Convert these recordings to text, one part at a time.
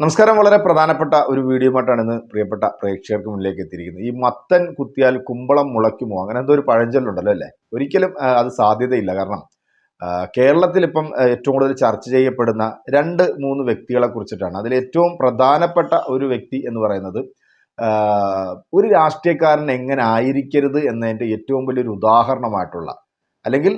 നമസ്കാരം. വളരെ പ്രധാനപ്പെട്ട ഒരു വീഡിയോമായിട്ടാണ് ഇന്ന് പ്രിയപ്പെട്ട പ്രേക്ഷകർക്ക് മുന്നിലേക്ക് എത്തിയിരിക്കുന്നത്. ഈ മത്തൻ കുത്തിയാൽ കുമ്പളം മുളയ്ക്കുമോ, അങ്ങനെ എന്തോ ഒരു പഴഞ്ചൊല്ലുണ്ടല്ലോ അല്ലേ? ഒരിക്കലും അത് സാധ്യതയില്ല. കാരണം കേരളത്തിൽ ഇപ്പം ഏറ്റവും കൂടുതൽ ചർച്ച ചെയ്യപ്പെടുന്ന രണ്ട് മൂന്ന് വ്യക്തികളെ കുറിച്ചിട്ടാണ്. അതിൽ ഏറ്റവും പ്രധാനപ്പെട്ട ഒരു വ്യക്തി എന്ന് പറയുന്നത് ഒരു രാഷ്ട്രീയക്കാരൻ എങ്ങനെ ആയിരിക്കരുത് എന്നതിൻ്റെ ഏറ്റവും വലിയൊരു ഉദാഹരണമായിട്ടുള്ള, അല്ലെങ്കിൽ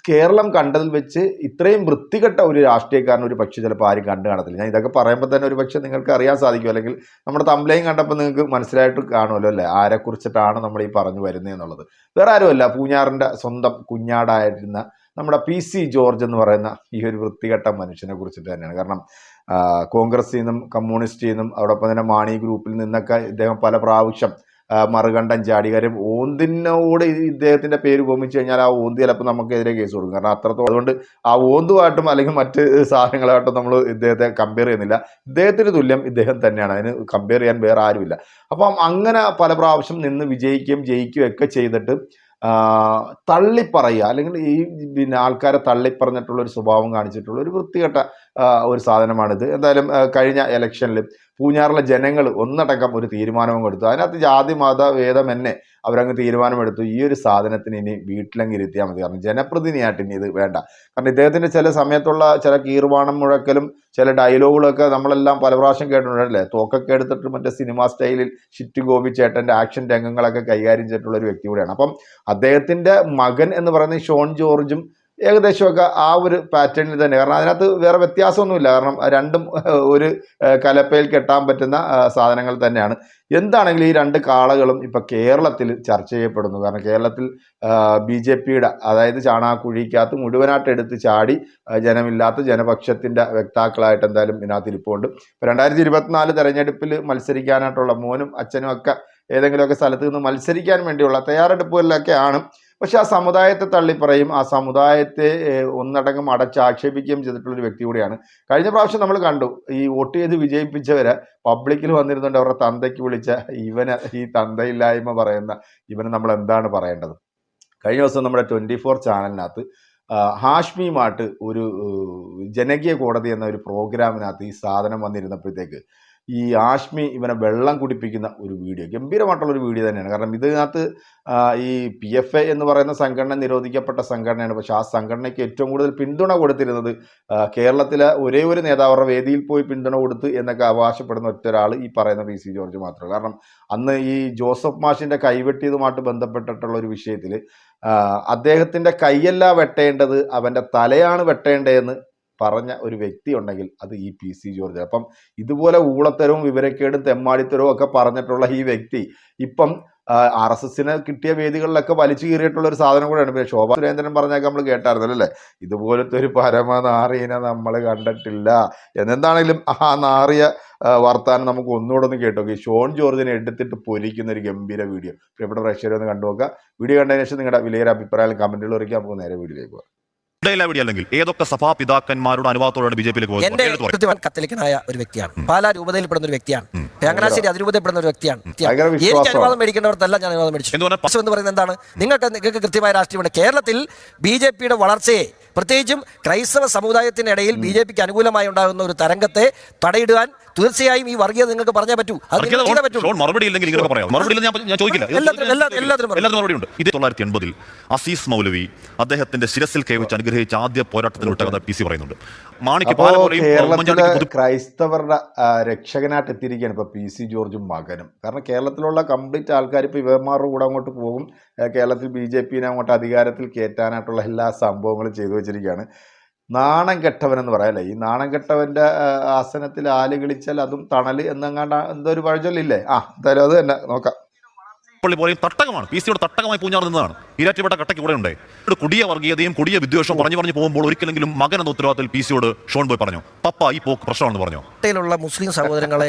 കേരളം കണ്ടതിൽ വെച്ച് ഇത്രയും വൃത്തികെട്ട ഒരു രാഷ്ട്രീയക്കാരൻ ഒരു പക്ഷേ ചിലപ്പോൾ ആരും കണ്ടു കാണത്തില്ല. ഞാൻ ഇതൊക്കെ പറയുമ്പോൾ തന്നെ ഒരു പക്ഷേ നിങ്ങൾക്ക് അറിയാൻ സാധിക്കും, അല്ലെങ്കിൽ നമ്മുടെ തമ്പ്ലൈൻ കണ്ടപ്പോൾ നിങ്ങൾക്ക് മനസ്സിലായിട്ട് കാണുമല്ലോ അല്ലേ, ആരെക്കുറിച്ചിട്ടാണ് നമ്മൾ ഈ പറഞ്ഞു വരുന്നത് എന്നുള്ളത്. വേറെ ആരുമല്ല, പൂഞ്ഞാറിൻ്റെ സ്വന്തം കുഞ്ഞാടായിരുന്ന നമ്മുടെ PC ജോർജ് എന്ന് പറയുന്ന ഈ ഒരു വൃത്തികെട്ട മനുഷ്യനെ കുറിച്ചിട്ട് തന്നെയാണ്. കാരണം കോൺഗ്രസിൽ നിന്നും കമ്മ്യൂണിസ്റ്റിൽ നിന്നും അതോടൊപ്പം തന്നെ മാണി ഗ്രൂപ്പിൽ നിന്നൊക്കെ ഇദ്ദേഹം പല പ്രാവശ്യം മറുകണ്ഠം ചാടി. കാര്യം ഓന്തിനോട് ഇദ്ദേഹത്തിന്റെ പേര് ഉപമിച്ച് കഴിഞ്ഞാൽ ആ ഓന്ത് ചിലപ്പോൾ നമുക്കെതിരെ കേസ് കൊടുക്കും. കാരണം അത്രത്തോളം. അതുകൊണ്ട് ആ ഓന്തുമായിട്ടും അല്ലെങ്കിൽ മറ്റ് സാധനങ്ങളായിട്ടും നമ്മൾ ഇദ്ദേഹത്തെ കമ്പയർ ചെയ്യുന്നില്ല. ഇദ്ദേഹത്തിന് തുല്യം ഇദ്ദേഹം തന്നെയാണ്, അതിന് കമ്പയർ ചെയ്യാൻ വേറെ ആരുമില്ല. അപ്പം അങ്ങനെ പല പ്രാവശ്യം നിന്ന് വിജയിക്കുകയും ജയിക്കുകയും ഒക്കെ ചെയ്തിട്ട് തള്ളിപ്പറയുക, അല്ലെങ്കിൽ ഈ ആൾക്കാരെ തള്ളിപ്പറഞ്ഞിട്ടുള്ള ഒരു സ്വഭാവം കാണിച്ചിട്ടുള്ള ഒരു വൃത്തികെട്ട ഒരു സാധനമാണിത്. എന്തായാലും കഴിഞ്ഞ ഇലക്ഷനിൽ പൂഞ്ഞാറിലെ ജനങ്ങൾ ഒന്നടങ്കം ഒരു തീരുമാനവും കൊടുത്തു. അതിനകത്ത് ജാതി മത ഭേദമെന്നെ അവരങ്ങ് തീരുമാനമെടുത്തു, ഈ ഒരു സാധനത്തിന് ഇനി വീട്ടിലങ്ങ് ഇരുത്തിയാൽ മതി. കാരണം ജനപ്രതിനിധിയായിട്ട് ഇനി ഇത് വേണ്ട. കാരണം ഇദ്ദേഹത്തിൻ്റെ ചില സമയത്തുള്ള ചില കീർവാണം മുഴക്കലും ചില ഡയലോഗുകളൊക്കെ നമ്മളെല്ലാം പല പ്രാവശ്യം കേട്ടിട്ടുണ്ടല്ലേ. തോക്കൊക്കെ എടുത്തിട്ട് മറ്റേ സിനിമ സ്റ്റൈലിൽ ഷിറ്റ് ഗോപി ചേട്ടൻ്റെ ആക്ഷൻ രംഗങ്ങളൊക്കെ കൈകാര്യം ചെയ്തിട്ടുള്ള ഒരു വ്യക്തി കൂടെയാണ്. അപ്പം അദ്ദേഹത്തിൻ്റെ മകൻ എന്ന് പറയുന്നത് ഷോൺ ജോർജും ഏകദേശമൊക്കെ ആ ഒരു പാറ്റേണിൽ തന്നെ. കാരണം അതിനകത്ത് വേറെ വ്യത്യാസമൊന്നുമില്ല. കാരണം രണ്ടും ഒരു കലപ്പയിൽ കെട്ടാൻ പറ്റുന്ന സാധനങ്ങൾ തന്നെയാണ്. എന്താണെങ്കിലും ഈ രണ്ട് കാളകളും ഇപ്പം കേരളത്തിൽ ചർച്ച ചെയ്യപ്പെടുന്നു. കാരണം കേരളത്തിൽ BJPയുടെ, അതായത് ചാണാക്കുഴിക്കകത്ത് മുഴുവനായിട്ട് എടുത്ത് ചാടി ജനമില്ലാത്ത ജനപക്ഷത്തിൻ്റെ വക്താക്കളായിട്ട് എന്തായാലും ഇതിനകത്ത് ഇരിപ്പുണ്ട്. 2024 തെരഞ്ഞെടുപ്പിൽ മത്സരിക്കാനായിട്ടുള്ള മോനും അച്ഛനും ഒക്കെ ഏതെങ്കിലുമൊക്കെ സ്ഥലത്ത് നിന്ന് മത്സരിക്കാൻ വേണ്ടിയുള്ള തയ്യാറെടുപ്പുകളിലൊക്കെയാണ്. പക്ഷെ ആ സമുദായത്തെ തള്ളിപ്പറയും, ആ സമുദായത്തെ ഒന്നടങ്കം അടച്ചാക്ഷേപിക്കുകയും ചെയ്തിട്ടുള്ളൊരു വ്യക്തി കൂടിയാണ്. കഴിഞ്ഞ പ്രാവശ്യം നമ്മൾ കണ്ടു, ഈ വോട്ട് ചെയ്ത് വിജയിപ്പിച്ചവരെ പബ്ലിക്കിൽ വന്നിരുന്നുണ്ട് അവരുടെ തന്തയ്ക്ക് വിളിച്ച ഈ തന്തയില്ലായ്മ പറയുന്ന ഇവന് നമ്മൾ എന്താണ് പറയേണ്ടത്? കഴിഞ്ഞ ദിവസം നമ്മുടെ 24 ചാനലിനകത്ത് ഹാഷ്മിയുമായിട്ട് ഒരു ജനകീയ കോടതി എന്ന ഒരു പ്രോഗ്രാമിനകത്ത് ഈ സാധനം വന്നിരുന്നപ്പോഴത്തേക്ക് ഈ ആഷ്മി ഇവനെ വെള്ളം കുടിപ്പിക്കുന്ന ഒരു വീഡിയോ, ഗംഭീരമായിട്ടുള്ളൊരു വീഡിയോ തന്നെയാണ്. കാരണം ഇതിനകത്ത് ഈ PFI എന്ന് പറയുന്ന സംഘടന നിരോധിക്കപ്പെട്ട സംഘടനയാണ്. പക്ഷെ ആ സംഘടനയ്ക്ക് ഏറ്റവും കൂടുതൽ പിന്തുണ കൊടുത്തിരുന്നത് കേരളത്തിലെ ഒരേ ഒരു നേതാവരുടെ വേദിയിൽ പോയി പിന്തുണ കൊടുത്ത് എന്നൊക്കെ അവകാശപ്പെടുന്ന ഒറ്റൊരാൾ ഈ പറയുന്ന PC ജോർജ് മാത്രമേ. കാരണം അന്ന് ഈ ജോസഫ് മാഷിൻ്റെ കൈവെട്ടിയതുമായിട്ട് ബന്ധപ്പെട്ടിട്ടുള്ള ഒരു വിഷയത്തിൽ അദ്ദേഹത്തിൻ്റെ കൈയല്ല വെട്ടേണ്ടത്, അവൻ്റെ തലയാണ് വെട്ടേണ്ടതെന്ന് പറഞ്ഞ ഒരു വ്യക്തി ഉണ്ടെങ്കിൽ അത് ഈ PC ജോർജ്. അപ്പം ഇതുപോലെ ഊളത്തരവും വിവരക്കേടും തെമ്മാടിത്തരവും ഒക്കെ പറഞ്ഞിട്ടുള്ള ഈ വ്യക്തി ഇപ്പം RSSന് കിട്ടിയ വേദികളിലൊക്കെ വലിച്ചു കീറിയിട്ടുള്ള ഒരു സാധനം കൂടെയാണ്. പിന്നെ ശോഭാ സുരേന്ദ്രൻ പറഞ്ഞൊക്കെ നമ്മൾ കേട്ടായിരുന്നല്ലോ അല്ലേ, ഇതുപോലത്തെ ഒരു പരമനാറിയനെ നമ്മൾ കണ്ടിട്ടില്ല എന്നെന്താണെങ്കിലും ആ നാറിയ വർത്താനം നമുക്ക് ഒന്നുകൂടെ ഒന്ന് കേട്ടു നോക്കി. ഷോൺ ജോർജിനെ എടുത്തിട്ട് പൊരിക്കുന്ന ഒരു ഗംഭീര വീഡിയോ പ്രിയപ്പെട്ട പ്രേക്ഷകരെ ഒന്ന് കണ്ടുനോക്കുക. വീഡിയോ കണ്ടതിന് ശേഷം നിങ്ങളുടെ വിലയേറെ അഭിപ്രായം കമന്റുകൾ അറിയിക്കാൻ നമുക്ക് നേരെ വീഡിയോയിലേക്ക് പോകാം. അല്ലെങ്കിൽ ഏതൊക്കെ സഭാപിതാക്കന്മാരുടെ അനുവാദത്തോടെ BJPയിലേക്ക് പോകുന്നത്? കത്തലിക്കനായ ഒരു വ്യക്തിയാണ്, പാലാ രൂപതയിൽപ്പെടുന്ന ഒരു വ്യക്തിയാണ്, ചങ്ങനാശ്ശേരി അതിരൂപതയിൽപ്പെടുന്ന ഒരു വ്യക്തിയാണ്. എനിക്ക് അനുവാദം മേടിക്കേണ്ടവർക്കല്ല ഞാൻ അനുവാദം മേടിച്ചു. എന്ന് പറയുന്നത് എന്താണ്? നിങ്ങൾക്ക് കൃത്യമായ രാഷ്ട്രീയമുണ്ട്. കേരളത്തിൽ BJPയുടെ വളർച്ചയെ, പ്രത്യേകിച്ചും ക്രൈസ്തവ സമുദായത്തിന്റെ ഇടയിൽ BJPക്ക് അനുകൂലമായി ഉണ്ടാകുന്ന ഒരു തരംഗത്തെ തടയിടുവാൻ തീർച്ചയായും ഈ വർഗീയത നിങ്ങൾക്ക് പറഞ്ഞേ പറ്റൂ. മറുപടി ഇല്ലെങ്കിൽ ഞാൻ ചോദിക്കില്ല. 1980 അസീസ് മൗലവി അദ്ദേഹത്തിന്റെ ശിരസിൽ കൈവച്ച് അനുഗ്രഹിച്ച ആദ്യ പോരാട്ടത്തിൽ വിട്ട കഥ PC പറയുന്നുണ്ട്. കേരളത്തിലെ ക്രൈസ്തവരുടെ രക്ഷകനായിട്ട് എത്തിയിരിക്കുകയാണ് ഇപ്പൊ PC ജോർജും മകനും. കാരണം കേരളത്തിലുള്ള കംപ്ലീറ്റ് ആൾക്കാർ ഇപ്പൊ ഇവന്മാരുടെ കൂടെ അങ്ങോട്ട് പോകും. കേരളത്തിൽ BJPനെ അങ്ങോട്ട് അധികാരത്തിൽ കയറ്റാനായിട്ടുള്ള എല്ലാ സംഭവങ്ങളും ചെയ്തു വെച്ചിരിക്കുകയാണ്. നാണം കെട്ടവൻ എന്ന് പറയാല്ലേ, ഈ നാണം കെട്ടവന്റെ ആസനത്തിൽ ആല് കളിച്ചാൽ അതും തണല് എന്നങ്ങാണ്ട് എന്തോ ഒരു പഴഞ്ചൊല്ലില്ലേ? എന്തായാലും അത് തന്നെ നോക്കാം. തട്ടകമാണ് PCയുടെ തട്ടകമായി പൂഞ്ഞാർ നിന്നതാണ്. ഈരാറ്റുപേട്ട കട്ടയ്ക്ക് കൂടെ ഉണ്ട്. കൊടിയ വർഗീയതയും കൊടിയ വിദ്വേഷവും പറഞ്ഞു പോകുമ്പോൾ ഒരിക്കലെങ്കിലും മകൻ എന്ന ഉത്തരവാദിത്തത്തിൽ PC ഷോൺ പോയി പറഞ്ഞു, പപ്പ ഈ പോക്ക് പ്രശ്നമാണെന്ന് പറഞ്ഞു. ുള്ള മുസ്ലിം സഹോദരങ്ങളെ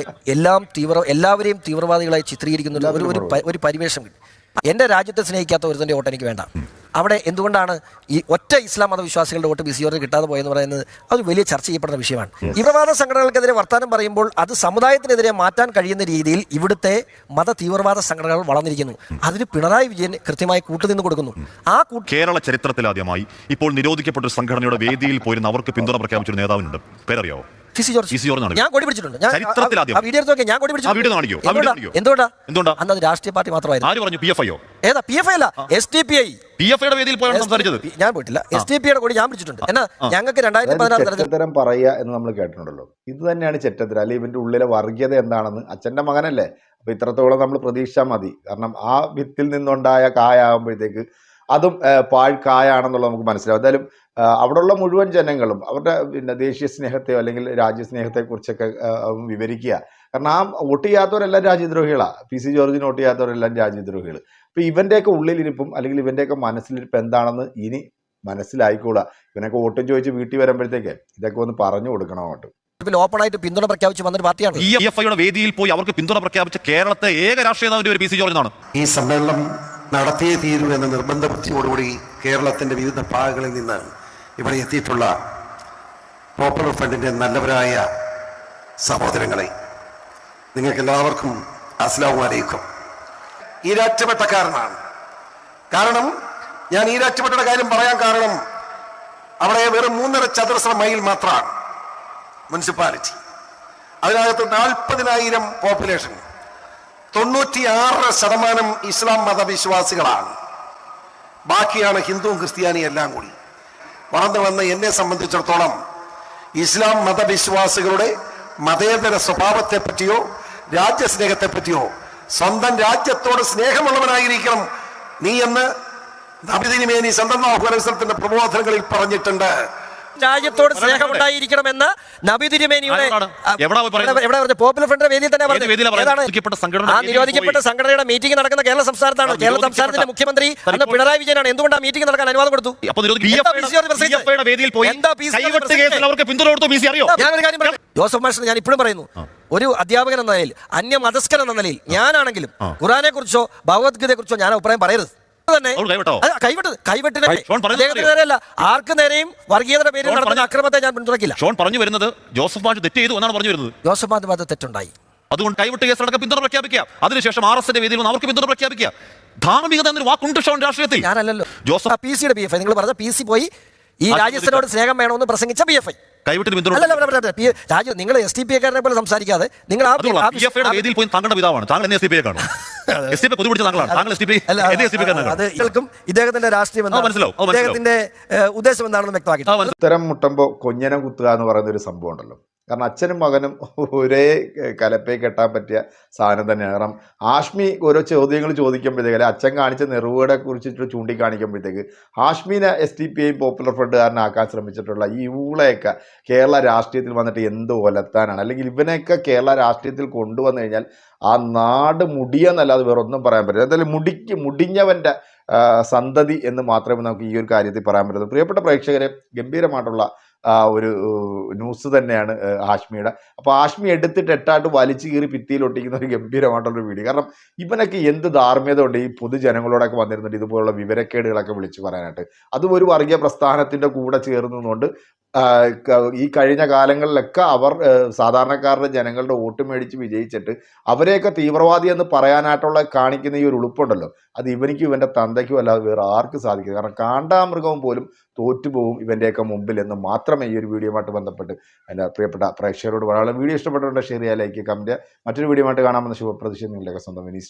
എല്ലാവരെയും തീവ്രവാദികളായി ചിത്രീകരിക്കുന്ന ഒരു പരിവേഷം. എന്റെ രാജ്യത്തെ സ്നേഹിക്കാത്ത ഒരുത്തന്റെ വോട്ട് എനിക്ക് വേണ്ട. അവിടെ എന്തുകൊണ്ടാണ് ഈ ഒറ്റ ഇസ്ലാം മതവിശ്വാസികളുടെ വോട്ട് BC ജോർജിന് കിട്ടാതെ പോയെന്ന് പറയുന്നത് അത് വലിയ ചർച്ച ചെയ്യപ്പെടുന്ന വിഷയമാണ്. തീവ്രവാദ സംഘടനകൾക്കെതിരെ വർത്താനം പറയുമ്പോൾ അത് സമുദായത്തിനെതിരെ മാറ്റാൻ കഴിയുന്ന രീതിയിൽ ഇവിടുത്തെ മത തീവ്രവാദ സംഘടനകൾ വളർന്നിരിക്കുന്നു. അതിന് പിണറായി വിജയൻ കൃത്യമായി കൂട്ടുനിന്ന് കൊടുക്കുന്നു. ആ കേരള ചരിത്രത്തിലാദ്യമായി ഇപ്പോൾ നിരോധിക്കപ്പെട്ട ഒരു സംഘടനയുടെ വേദിയിൽ പോയിരുന്ന അവർക്ക് പിന്തുണ പ്രഖ്യാപിച്ചൊരു നേതാവിനുണ്ട്. പേരറിയാവോ? PC George. ഞാൻ കൊടി പിടിച്ചിട്ടുണ്ട്. ഞാൻ വീഡിയോ എടുത്ത് നോക്കിയാൽ ഞാൻ കൊടി പിടിച്ചിട്ടുണ്ട്. എന്തുകൊണ്ടാ? അന്ന് അത് രാഷ്ട്രീയ പാർട്ടി മാത്രമായിരുന്നു. ആര് പറഞ്ഞു? PFI യോ? ഏതാ? PFI അല്ല, SDPI. PFI യുടെ വേദിയിൽ പോയാണ് സംസാരിച്ചത്. ഞാൻ പോയിട്ടില്ല. SDPI കൊടി ഞാൻ പിടിച്ചിട്ടുണ്ട്. എന്നാ ഞങ്ങൾക്ക് 2016 ചെറ്റത്തരം പറയുക എന്ന് നമ്മൾ കേട്ടിട്ടുണ്ടല്ലോ. ഇത് തന്നെയാണ് ചെറ്റത്തരം. അല്ലെങ്കിൽ ഇവന്റെ ഉള്ളിലെ വർഗീയത എന്താണെന്ന് അച്ഛന്റെ മകനല്ലേ, അപ്പൊ ഇത്രത്തോളം നമ്മൾ പ്രതീക്ഷിച്ചാൽ മതി. കാരണം ആ വിത്തിൽ നിന്നുണ്ടായ കായാകുമ്പോഴത്തേക്ക് അതും പാഴ്ക്കായാണെന്നുള്ളത് നമുക്ക് മനസ്സിലാവും. എന്തായാലും അവിടെയുള്ള മുഴുവൻ ജനങ്ങളും അവരുടെ പിന്നെ ദേശീയ സ്നേഹത്തെയോ അല്ലെങ്കിൽ രാജ്യസ്നേഹത്തെക്കുറിച്ചൊക്കെ വിവരിക്കുക. കാരണം ആ വോട്ട് ചെയ്യാത്തവരെല്ലാം രാജ്യദ്രോഹികളാണ്. PC ജോർജിന് വോട്ട് ചെയ്യാത്തവരെല്ലാം രാജ്യദ്രോഹികൾ. അപ്പോൾ ഇവൻ്റെയൊക്കെ ഉള്ളിലിരിപ്പും അല്ലെങ്കിൽ ഇവൻ്റെയൊക്കെ മനസ്സിലിരിപ്പ് എന്താണെന്ന് ഇനി മനസ്സിലായിക്കൂടാ. ഇവനൊക്കെ വോട്ടും ചോദിച്ച് വീട്ടിൽ വരുമ്പോഴത്തേക്ക് ഇതൊക്കെ ഒന്ന് പറഞ്ഞു കൊടുക്കണം അങ്ങോട്ട്. ഓപ്പണായിട്ട് പിന്തുണ പ്രഖ്യാപിച്ച് വന്നൊരു പാർട്ടിയാണ്. PFIയുടെ വേദിയിൽ പോയി അവർക്ക് പിന്തുണ പ്രഖ്യാപിച്ച കേരളത്തെ ഏക രാഷ്ട്രീയ നേതാവിന്റെ ഒരു PC ജോർജ് ആണ്. ഈ സമ്മേളനം നടത്തിയേ തീരൂ എന്ന നിർബന്ധ ബുദ്ധിയോടുകൂടി കേരളത്തിന്റെ വിവിധ ഭാഗങ്ങളിൽ നിന്ന് ഇവിടെ എത്തിയിട്ടുള്ള പോപ്പുലർ ഫ്രണ്ടിന്റെ നല്ലവരായ സഹോദരങ്ങളെ, നിങ്ങൾക്ക് എല്ലാവർക്കും അസ്സലാമു അലൈക്കും. ഈരാറ്റുപേട്ടക്കാരനാണ്. കാരണം ഞാൻ ഈരാറ്റുപേട്ടയുടെ കാര്യം പറയാൻ കാരണം അവിടെ വെറും 3.5 ചതുരശ്ര മൈൽ മാത്രമാണ് മുനിസിപ്പാലിറ്റി. അതിനകത്ത് 40,000 പോപ്പുലേഷൻ, 96% ഇസ്ലാം മതവിശ്വാസികളാണ്. ബാക്കിയാണ് ഹിന്ദുവും ക്രിസ്ത്യാനിയും എല്ലാം കൂടി. വളർന്നു വന്ന എന്നെ സംബന്ധിച്ചിടത്തോളം ഇസ്ലാം മതവിശ്വാസികളുടെ മതേതര സ്വഭാവത്തെ പറ്റിയോ രാജ്യസ്നേഹത്തെ പറ്റിയോ സ്വന്തം രാജ്യത്തോട് സ്നേഹമുള്ളവനായിരിക്കണം നീ എന്ന് നബി തിരുമേനി സല്ലല്ലാഹു അലൈഹി വസല്ലത്തിന്റെ പ്രബോധനങ്ങളിൽ പറഞ്ഞിട്ടുണ്ട്. രാജ്യത്തോട് സ്നേഹമുണ്ടായിരിക്കണമെന്ന് നബി തിരുമേനിയുടെ പോപ്പുലർ ഫ്രണ്ടിന്റെ വേദിയിൽ തന്നെ നിരോധിക്കപ്പെട്ട സംഘടനയുടെ മീറ്റിംഗ് നടക്കുന്ന കേരള സംസ്ഥാനത്താണ്. കേരള സംസ്ഥാനത്തിന്റെ മുഖ്യമന്ത്രി അന്ന് പിണറായി വിജയനാണ്. എന്തുകൊണ്ടാണ് മീറ്റിംഗ് നടക്കാൻ അനുവാദം കൊടുത്തു? ജോസഫ് മാസ്റ്റർ, ഞാൻ ഇപ്പോഴും പറയുന്നു, ഒരു അധ്യാപകൻ എന്ന നിലയിൽ, അന്യമതസ്കൻ എന്ന നിലയിൽ ഞാനാണെങ്കിലും ഖുർആനെ കുറിച്ചോ ഭഗവത്ഗീതയെ കുറിച്ചോ ഞാൻ അഭിപ്രായം പറയരുത്. ആർക്ക് നേരെയും വർഗീയതയുടെ പേരിൽ നടത്തുന്ന അക്രമത്തെ ഞാൻ പിന്തുണയ്ക്കില്ല. ഷോൺ പറഞ്ഞു വരുന്നത് ജോസഫ് മാഷ് തെറ്റ് ചെയ്തു എന്നാണ് പറഞ്ഞു വരുന്നത്. ജോസഫ് മാഷ് തെറ്റുണ്ടായി, അതുകൊണ്ട് കൈവിട്ട് കേസിലടക്കം പിന്തുണ പ്രഖ്യാപിക്കുക. അതിനുശേഷം RSന്റെ വേദിയിൽ അവർക്ക് പിന്തുണ പ്രഖ്യാപിക്കുക. ധാർമ്മികത എന്നൊരു വാക്കുണ്ട് ഷോൺ രാഷ്ട്രീയത്തിൽ. ഞാനല്ലല്ലോ ജോസഫ്. PC-യുടെ PFI നിങ്ങൾ പറഞ്ഞ PC പോയി ഈ രാജ്യത്തിനോട് സ്നേഹം വേണമെന്ന് പ്രസംഗിച്ച PFI കൈവിട്ട് പിന്തുണ. നിങ്ങൾ SDPI-കാരനെ പോലെ സംസാരിക്കാതെ നിങ്ങൾ വേദിയിൽ പോയി താങ്കളുടെ പിതാവാണ്. താങ്കൾ SDPI കാണും. ഇദ്ദേഹത്തിന്റെ രാഷ്ട്രീയം ഇദ്ദേഹത്തിന്റെ ഉദ്ദേശം എന്താണെന്ന് വ്യക്തമാക്കി. ഉത്തരം മുട്ടുമ്പോൾ കൊഞ്ഞനം കുത്തുക എന്ന് പറയുന്ന ഒരു സംഭവം ഉണ്ടല്ലോ. കാരണം അച്ഛനും മകനും ഒരേ കലപ്പേ കെട്ടാൻ പറ്റിയ സാധനം തന്നെയാണ്. കാരണം ഹാഷ്മി ഓരോ ചോദ്യങ്ങൾ ചോദിക്കുമ്പോഴത്തേക്ക് അല്ലെ അച്ഛൻ കാണിച്ച നെറുകയെ കുറിച്ചിട്ട് ചൂണ്ടിക്കാണിക്കുമ്പോഴത്തേക്ക് ഹാഷ്മിനെ SDPI പോപ്പുലർ ഫ്രണ്ടുകാരനാക്കാൻ ശ്രമിച്ചിട്ടുള്ള ഈ ഊളയൊക്കെ കേരള രാഷ്ട്രീയത്തിൽ വന്നിട്ട് എന്ത് ഒലത്താനാണ്. അല്ലെങ്കിൽ ഇവനെയൊക്കെ കേരള രാഷ്ട്രീയത്തിൽ കൊണ്ടുവന്നു കഴിഞ്ഞാൽ ആ നാട് മുടിയെന്നല്ലാതെ വേറെ ഒന്നും പറയാൻ പറ്റില്ല. എന്തായാലും മുടിഞ്ഞവൻ്റെ സന്തതി എന്ന് മാത്രമേ നമുക്ക് ഈ ഒരു കാര്യത്തിൽ പറയാൻ പറ്റുള്ളൂ. പ്രിയപ്പെട്ട പ്രേക്ഷകരെ, ഗംഭീരമായിട്ടുള്ള ഒരു ന്യൂസ് തന്നെയാണ് ഹാഷ്മിയുടെ. അപ്പോൾ ഹാഷ്മി എടുത്തിട്ട് എട്ടായിട്ട് വലിച്ചു കീറി ഭിത്തിയിൽ ഒട്ടിക്കുന്ന ഒരു ഗംഭീരമായിട്ടുള്ളൊരു വീഡിയോ. കാരണം ഇവനൊക്കെ എന്ത് ധാർമ്മികത ഉണ്ട് ഈ പൊതുജനങ്ങളോടൊക്കെ വന്നിരുന്നുണ്ട് ഇതുപോലുള്ള വിവരക്കേടുകളൊക്കെ വിളിച്ചു പറയാനായിട്ട്. അതും ഒരു വർഗീയ പ്രസ്ഥാനത്തിൻ്റെ കൂടെ ചേർന്നുകൊണ്ട് ഈ കഴിഞ്ഞ കാലങ്ങളിലൊക്കെ അവർ സാധാരണക്കാരുടെ ജനങ്ങളുടെ വോട്ട് മേടിച്ച് വിജയിച്ചിട്ട് അവരെയൊക്കെ തീവ്രവാദി എന്ന് പറയാനായിട്ടുള്ള കാണിക്കുന്ന ഈ ഒരു ഉളുപ്പുണ്ടല്ലോ, അത് ഇവനിക്കും ഇവൻ്റെ തന്തയ്ക്കും അല്ലാതെ വേറെ ആർക്കും സാധിക്കില്ല. കാരണം കാണ്ടാമൃഗവും പോലും തോറ്റുപോകും ഇവൻ്റെയൊക്കെ മുമ്പിൽ എന്ന് മാത്രമേ ഈ ഒരു വീഡിയോയുമായിട്ട് ബന്ധപ്പെട്ട് എൻ്റെ പ്രിയപ്പെട്ട പ്രേക്ഷകരോട് പറയാനുള്ള. വീഡിയോ ഇഷ്ടപ്പെട്ടുകൊണ്ട് ഷെയർ ചെയ്യുക, ലൈക്ക്, കമൻറ്റ്. മറ്റൊരു വീഡിയോയുമായിട്ട് കാണാമെന്ന ശുഭപ്രതീക്ഷ നിങ്ങളുടെയൊക്കെ സ്വന്തം വിനീസ്.